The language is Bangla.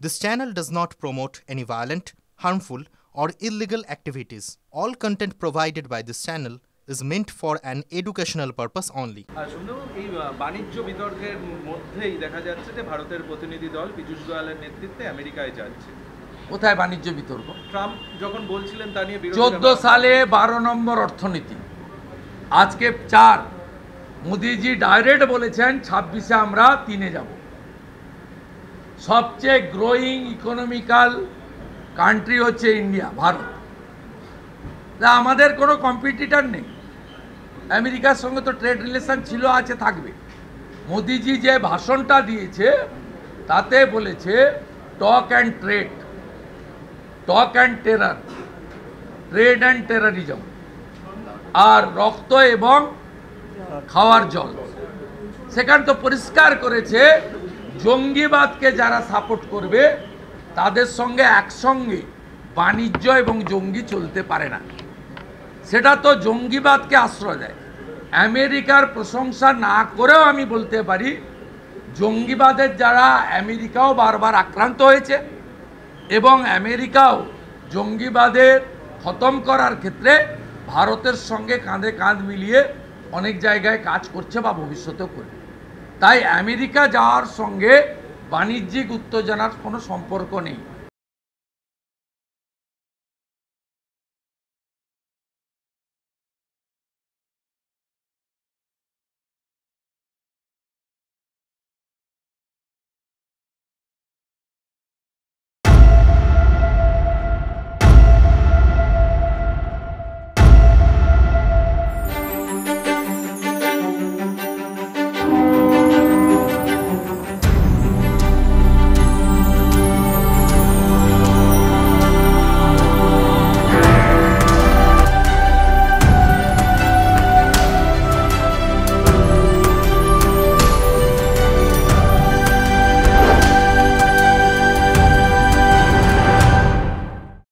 This channel does not promote any violent, harmful, or illegal activities. All content provided by this channel is meant for an educational purpose only. শুধু এই বাণিজ্য বিতর্কের মধ্যেই দেখা যাচ্ছে যে ভারতের প্রতিনিধি দল পীযূষ গোয়ালের নেতৃত্বে আমেরিকায় যাচ্ছে। কোথায় বাণিজ্য বিতর্ক? ট্রাম্প যখন বলছিলেন তা নিয়ে 14 সালে 12 নম্বর অর্থনীতি, আজকে 4। মোদিজি ডাইরেক্ট বলেছেন 26-এ আমরা 3-এ যাব। সবচেয়ে গ্রোয়িং ইকোনমিক্যাল কান্ট্রি হচ্ছে ইন্ডিয়া, ভারত। আমাদের কোনো কম্পিটিটর নেই। আমেরিকার সঙ্গে তো ট্রেড রিলেশন ছিল, আছে, থাকবে। মোদিজি যে ভাষণটা দিয়েছে তাতে বলেছে talk and trade, talk and terror, trade and terrorism, আর রক্ত এবং খাওয়ার জল। সেখানে তো পরিষ্কার করেছে জঙ্গিবাদকে যারা সাপোর্ট করবে তাদের সঙ্গে একসঙ্গে বাণিজ্য এবং জঙ্গি চলতে পারে না। সেটা তো জঙ্গিবাদকে আশ্রয় দেয়। আমেরিকার প্রশংসা না করেও আমি বলতে পারি জঙ্গিবাদের যারা আমেরিকাও বারবার আক্রান্ত হয়েছে এবং আমেরিকাও জঙ্গিবাদের খতম করার ক্ষেত্রে ভারতের সঙ্গে কাঁধে কাঁধ মিলিয়ে অনেক জায়গায় কাজ করছে বা ভবিষ্যতেও করবে। তাই আমেরিকা যাওয়ার সঙ্গে বাণিজ্যিক উত্তেজনার কোনো সম্পর্ক নেই।